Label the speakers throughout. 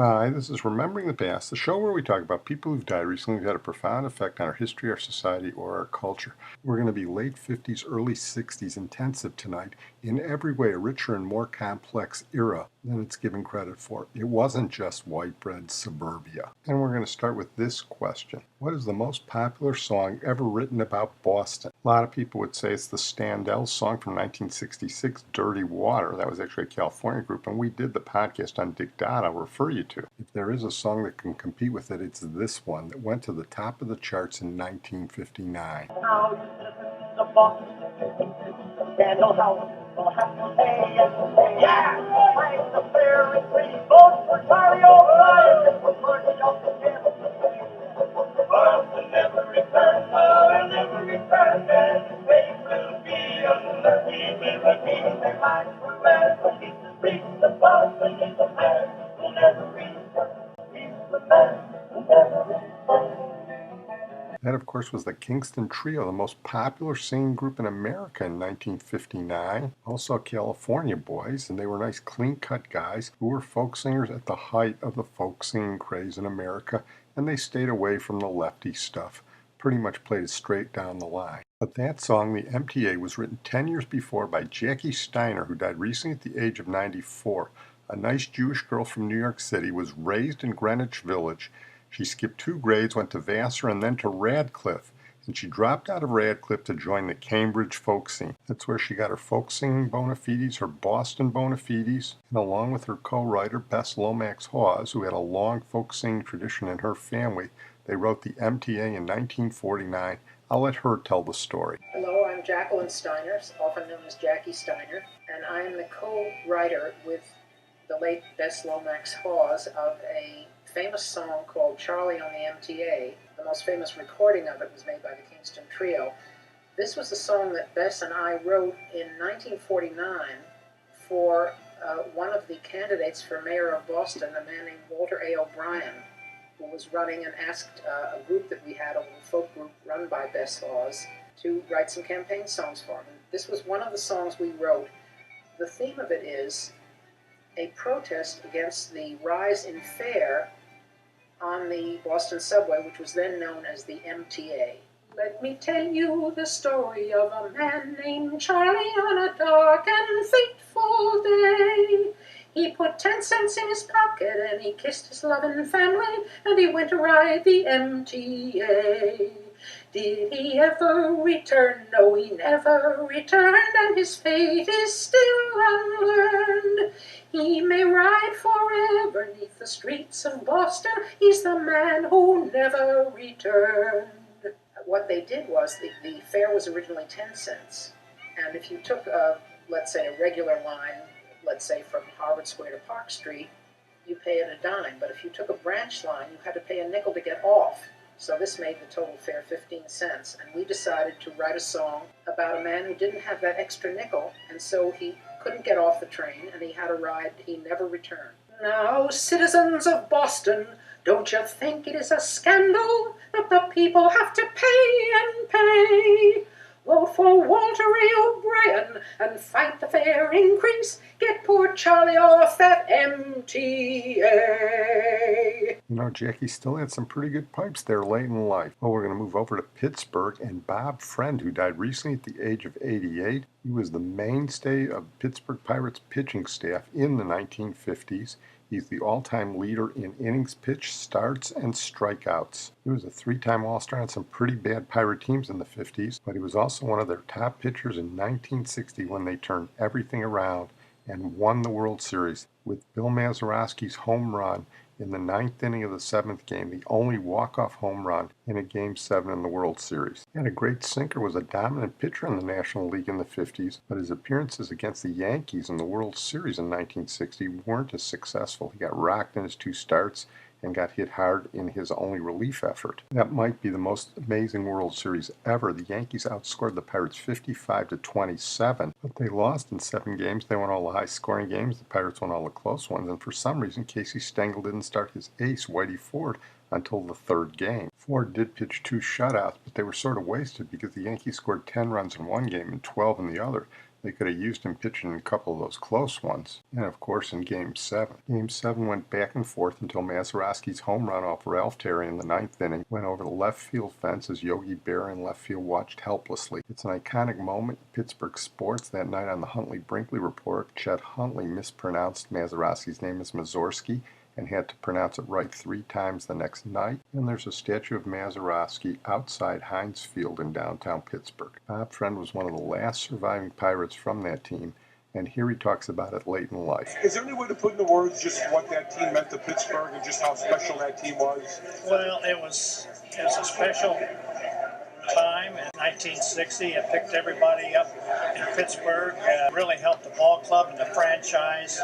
Speaker 1: Hi, this is Remembering the Past, the show where we talk about people who've died recently who've had a profound effect on our history, our society, or our culture. We're going to be late 50s, early 60s intensive tonight, in every way a richer and more complex era than it's given credit for. It wasn't just white bread suburbia. And we're going to start with this question. What is the most popular song ever written about Boston? A lot of people would say it's the Standells song from 1966, Dirty Water. That was actually a California group, and we did the podcast on Dick Dot I'll refer you to. If there is a song that can compete with it, it's this one that went to the top of the charts in 1959.
Speaker 2: Now you listen to Boston, Daniel House will have to pay and pay. Yeah, like the fairy free vote for Charlie O'Brien for party off the table. Boston never returns, they'll never return, and they will be unlucky. We will be their lives for bad, but he's the reach the Boston, he's the man who'll never return. He's the man who'll never return.
Speaker 1: That, of course, was the Kingston Trio, the most popular singing group in America in 1959. Also California boys, and they were nice, clean-cut guys who were folk singers at the height of the folk singing craze in America, and they stayed away from the lefty stuff, pretty much played it straight down the line. But that song, the M.T.A., was written 10 years before by Jacqueline Steiner, who died recently at the age of 94. A nice Jewish girl from New York City, was raised in Greenwich Village. She skipped 2 grades, went to Vassar, and then to Radcliffe, and she dropped out of Radcliffe to join the Cambridge folk scene. That's where she got her folk singing bona fides, her Boston bona fides, and along with her co-writer Bess Lomax Hawes, who had a long folk singing tradition in her family, they wrote the M.T.A. in 1949. I'll let her tell the story.
Speaker 3: Hello, I'm Jacqueline Steiner, often known as Jackie Steiner, and I am the co-writer with the late Bess Lomax Hawes of a famous song called Charlie on the M.T.A. The most famous recording of it was made by the Kingston Trio. This was a song that Bess and I wrote in 1949 for one of the candidates for mayor of Boston, a man named Walter A. O'Brien, who was running and asked a group that we had, a little folk group run by Bess Hawes, to write some campaign songs for him. And this was one of the songs we wrote. The theme of it is a protest against the rise in fare on the Boston subway, which was then known as the M.T.A. Let me tell you the story of a man named Charlie on a dark and fateful day. He put 10 cents in his pocket and he kissed his loving family and he went to ride the M.T.A. Did he ever return? No, he never returned, and his fate is still unlearned. He may ride forever 'neath the streets of Boston. He's the man who never returned. What they did was the fare was originally 10 cents, and if you took, let's say, a regular line, let's say from Harvard Square to Park Street, you pay it a dime. But if you took a branch line, you had to pay a nickel to get off. So this made the total fare 15 cents, and we decided to write a song about a man who didn't have that extra nickel, and so he couldn't get off the train, and he had a ride he never returned. Now, citizens of Boston, don't you think it is a scandal that the people have to pay and pay? Vote for Walter A. O'Brien and fight the fare increase. Get poor Charlie off that M.T.A.
Speaker 1: You know, Jackie still had some pretty good pipes there late in life. Well, we're going to move over to Pittsburgh, and Bob Friend, who died recently at the age of 88, he was the mainstay of Pittsburgh Pirates pitching staff in the 1950s. He's the all-time leader in innings pitched, starts, and strikeouts. He was a 3-time All-Star on some pretty bad Pirate teams in the 50s, but he was also one of their top pitchers in 1960 when they turned everything around and won the World Series with Bill Mazeroski's home run in the 9th inning of the 7th game, the only walk-off home run in a Game 7 in the World Series. He had a great sinker, was a dominant pitcher in the National League in the 50s, but his appearances against the Yankees in the World Series in 1960 weren't as successful. He got rocked in his 2 starts and got hit hard in his only relief effort. That might be the most amazing World Series ever. The Yankees outscored the Pirates 55-27, but they lost in 7 games. They won all the high-scoring games. The Pirates won all the close ones, and for some reason, Casey Stengel didn't start his ace, Whitey Ford, until the 3rd game. Ford did pitch 2 shutouts, but they were sort of wasted because the Yankees scored 10 runs in one game and 12 in the other. They could have used him pitching in a couple of those close ones. And of course in Game 7. Game 7 went back and forth until Mazeroski's home run off Ralph Terry in the 9th inning went over the left field fence as Yogi Berra in left field watched helplessly. It's an iconic moment in Pittsburgh sports. That night on the Huntley-Brinkley Report, Chet Huntley mispronounced Mazeroski's name as Mazorski and had to pronounce it right 3 times the next night. And there's a statue of Mazeroski outside Heinz Field in downtown Pittsburgh. Bob Friend was one of the last surviving Pirates from that team, and here he talks about it late in life.
Speaker 4: Is there any way to put into words just what that team meant to Pittsburgh and just how special that team was?
Speaker 5: Well, it was a special time in 1960. It picked everybody up in Pittsburgh, really helped the ball club and the franchise.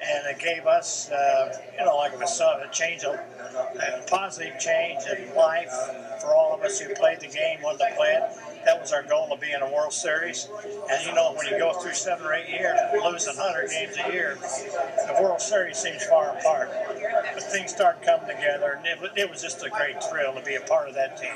Speaker 5: And it gave us, like I said, a positive change in life for all of us who played the game, wanted to play it. That was our goal of being a World Series. And when you go through 7 or 8 years, losing 100 games a year, the World Series seems far apart. But things started coming together, and it was just a great thrill to be a part of that team.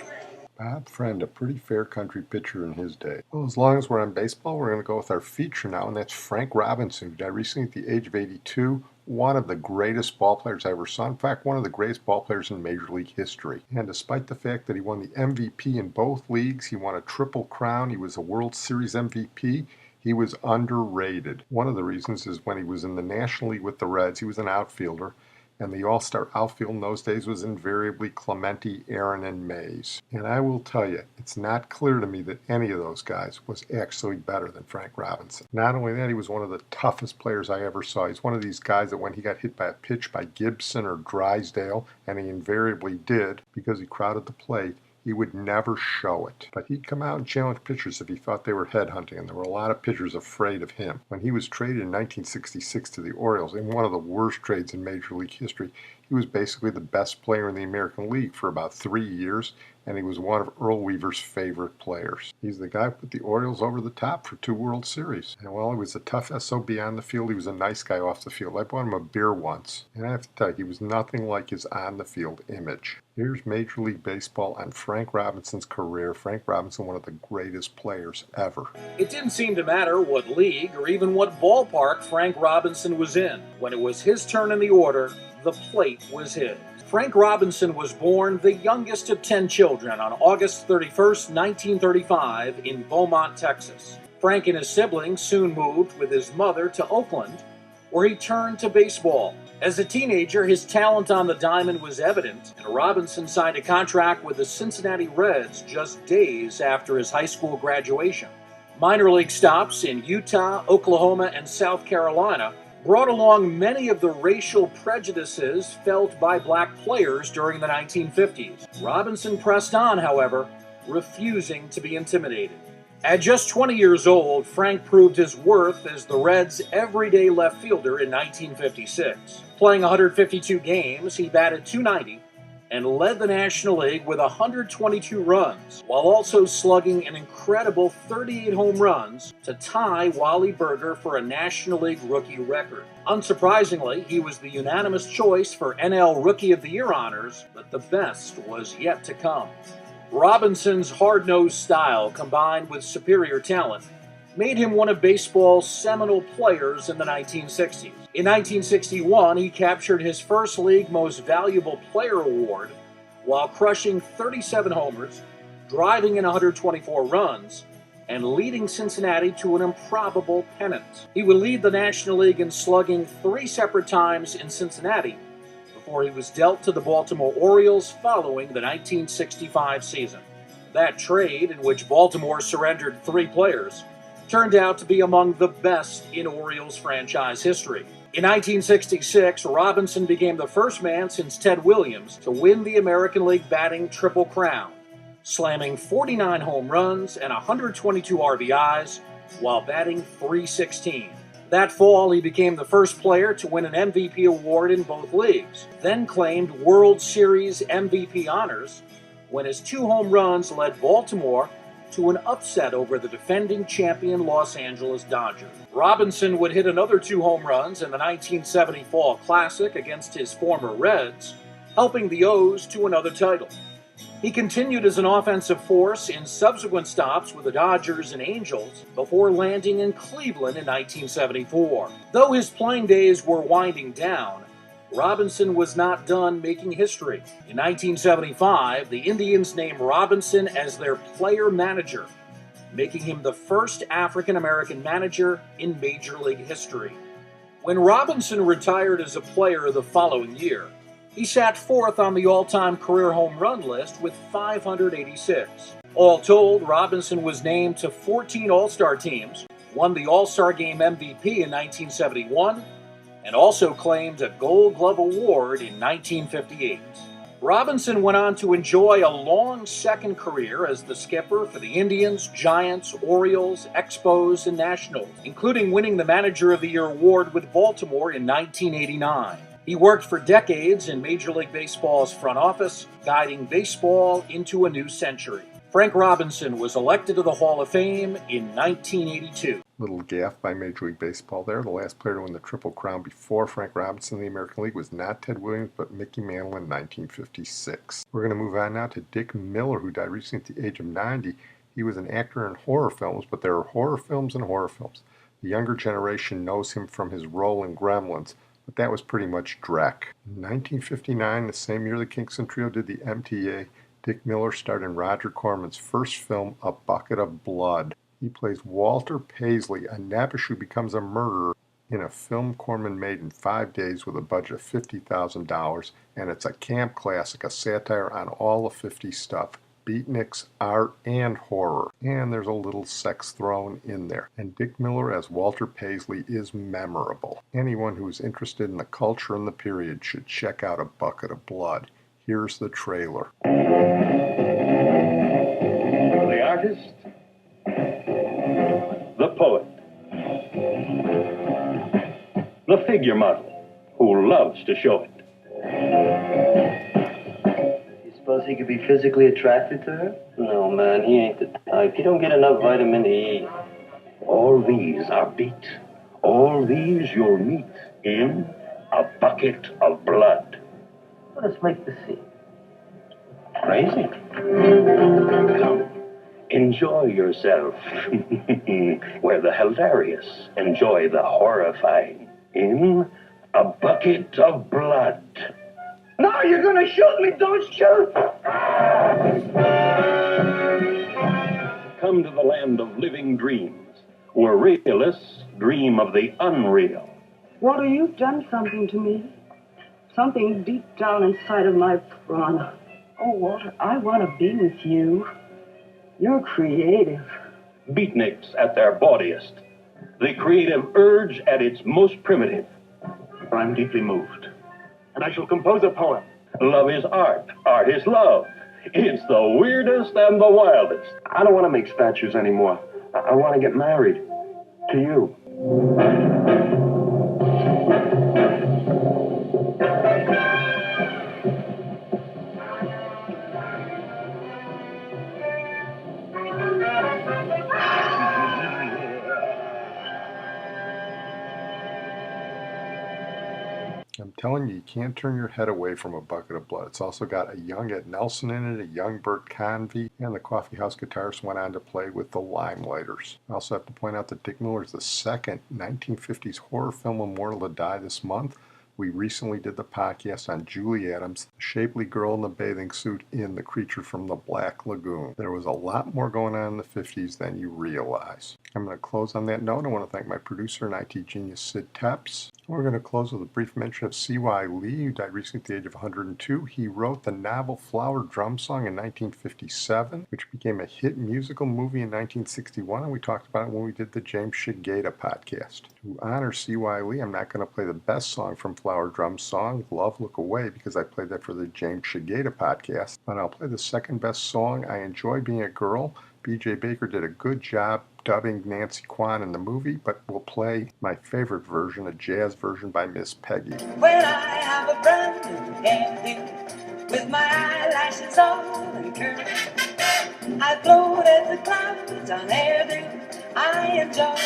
Speaker 1: Bob Friend, a pretty fair country pitcher in his day. Well, as long as we're on baseball, we're going to go with our feature now, and that's Frank Robinson, who died recently at the age of 82. One of the greatest ball players I ever saw. In fact, one of the greatest ball players in Major League history. And despite the fact that he won the MVP in both leagues, he won a Triple Crown, he was a World Series MVP, he was underrated. One of the reasons is when he was in the National League with the Reds, he was an outfielder, and the all-star outfield in those days was invariably Clemente, Aaron, and Mays. And I will tell you, it's not clear to me that any of those guys was actually better than Frank Robinson. Not only that, he was one of the toughest players I ever saw. He's one of these guys that when he got hit by a pitch by Gibson or Drysdale, and he invariably did because he crowded the plate, he would never show it. But he'd come out and challenge pitchers if he thought they were headhunting, and there were a lot of pitchers afraid of him. When he was traded in 1966 to the Orioles, in one of the worst trades in Major League history, he was basically the best player in the American League for about 3 years, and he was one of Earl Weaver's favorite players. He's the guy who put the Orioles over the top for 2 World Series. And while he was a tough SOB on the field, he was a nice guy off the field. I bought him a beer once, and I have to tell you, he was nothing like his on-the-field image. Here's Major League Baseball on Frank Robinson's career. Frank Robinson, one of the greatest players ever.
Speaker 6: It didn't seem to matter what league or even what ballpark Frank Robinson was in. When it was his turn in the order, the plate was his. Frank Robinson was born the youngest of 10 children on August 31st, 1935 in Beaumont, Texas. Frank and his siblings soon moved with his mother to Oakland, where he turned to baseball. As a teenager, his talent on the diamond was evident, and Robinson signed a contract with the Cincinnati Reds just days after his high school graduation. Minor league stops in Utah, Oklahoma, and South Carolina brought along many of the racial prejudices felt by black players during the 1950s. Robinson pressed on, however, refusing to be intimidated. At just 20 years old, Frank proved his worth as the Reds' everyday left fielder in 1956. Playing 152 games, he batted .290 and led the National League with 122 runs, while also slugging an incredible 38 home runs to tie Wally Berger for a National League rookie record. Unsurprisingly, he was the unanimous choice for NL Rookie of the Year honors, but the best was yet to come. Robinson's hard-nosed style, combined with superior talent, made him one of baseball's seminal players in the 1960s. In 1961, he captured his first League Most Valuable Player award while crushing 37 homers, driving in 124 runs, and leading Cincinnati to an improbable pennant. He would lead the National League in slugging 3 separate times in Cincinnati before he was dealt to the Baltimore Orioles following the 1965 season. That trade, in which Baltimore surrendered 3 players, turned out to be among the best in Orioles franchise history. In 1966, Robinson became the first man since Ted Williams to win the American League batting Triple Crown, slamming 49 home runs and 122 RBIs while batting .316. That fall, he became the first player to win an MVP award in both leagues, then claimed World Series MVP honors when his 2 home runs led Baltimore to an upset over the defending champion Los Angeles Dodgers. Robinson would hit another 2 home runs in the 1970 Fall Classic against his former Reds, helping the O's to another title. He continued as an offensive force in subsequent stops with the Dodgers and Angels before landing in Cleveland in 1974. Though his playing days were winding down, Robinson was not done making history. In 1975, the Indians named Robinson as their player manager, making him the first African-American manager in Major League history. When Robinson retired as a player the following year, he sat fourth on the all-time career home run list with 586. All told, Robinson was named to 14 All-Star teams, won the All-Star Game MVP in 1971, and also claimed a Gold Glove Award in 1958. Robinson went on to enjoy a long second career as the skipper for the Indians, Giants, Orioles, Expos, and Nationals, including winning the Manager of the Year award with Baltimore in 1989. He worked for decades in Major League Baseball's front office, guiding baseball into a new century. Frank Robinson was elected to the Hall of Fame in 1982.
Speaker 1: Little gaffe by Major League Baseball there. The last player to win the Triple Crown before Frank Robinson in the American League was not Ted Williams, but Mickey Mantle in 1956. We're going to move on now to Dick Miller, who died recently at the age of 90. He was an actor in horror films, but there are horror films and horror films. The younger generation knows him from his role in Gremlins, but that was pretty much Drek. In 1959, the same year the Kingston Trio did the M.T.A., Dick Miller starred in Roger Corman's first film, A Bucket of Blood. He plays Walter Paisley, a Nabish who becomes a murderer in a film Corman made in 5 days with a budget of $50,000, and it's a camp classic, a satire on all the 50s stuff. Beatniks, art, and horror. And there's a little sex thrown in there. And Dick Miller as Walter Paisley is memorable. Anyone who is interested in the culture and the period should check out A Bucket of Blood. Here's the trailer.
Speaker 7: The artist, the poet, the figure model who loves to show it.
Speaker 8: Suppose he could be physically attracted to her?
Speaker 7: No, man, he ain't the type. He don't get enough vitamin E. All these are beat. All these you'll meet in A Bucket of Blood.
Speaker 8: Let us make the scene.
Speaker 7: Crazy. Come, enjoy yourself. Where the hilarious enjoy the horrifying in A Bucket of Blood.
Speaker 8: No, you're gonna shoot me! Don't shoot!
Speaker 7: Come to the land of living dreams, where realists dream of the unreal.
Speaker 9: Walter, you've done something to me. Something deep down inside of my prana. Oh, Walter, I want to be with you. You're creative.
Speaker 7: Beatniks at their bawdiest. The creative urge at its most primitive.
Speaker 8: I'm deeply moved, and I shall compose a poem.
Speaker 7: Love is art. Art is love. It's the weirdest and the wildest.
Speaker 8: I don't want to make statues anymore. I want to get married. To you.
Speaker 1: I'm telling you, you can't turn your head away from A Bucket of Blood. It's also got a young Ed Nelson in it, a young Bert Convy, and the Coffee House guitarist went on to play with the Limelighters. I also have to point out that Dick Miller is the second 1950s horror film immortal to die this month. We recently did the podcast on Julie Adams, the shapely girl in the bathing suit in The Creature from the Black Lagoon. There was a lot more going on in the 50s than you realize. I'm going to close on that note. I want to thank my producer and IT genius, Sid Tepps. We're going to close with a brief mention of C.Y. Lee, who died recently at the age of 102. He wrote the novel Flower Drum Song in 1957, which became a hit musical movie in 1961, and we talked about it when we did the James Shigeta podcast. To honor C.Y. Lee, I'm not going to play the best song from Flower Drum Song, Love Look Away, because I played that for the James Shigeta podcast, but I'll play the second best song, I Enjoy Being a Girl. B.J. Baker did a good job dubbing Nancy Kwan in the movie, but we'll play my favorite version, a jazz version by Miss Peggy.
Speaker 10: When I have a brand new hairdo with my eyelashes on and curled, I float as the clouds on hairdo. I enjoy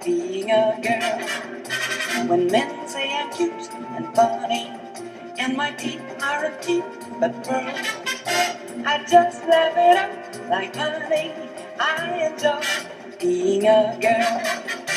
Speaker 10: being a girl. When men say I'm cute and funny, and my teeth aren't teeth but pearls, I just laugh it up like honey. I enjoy being a girl.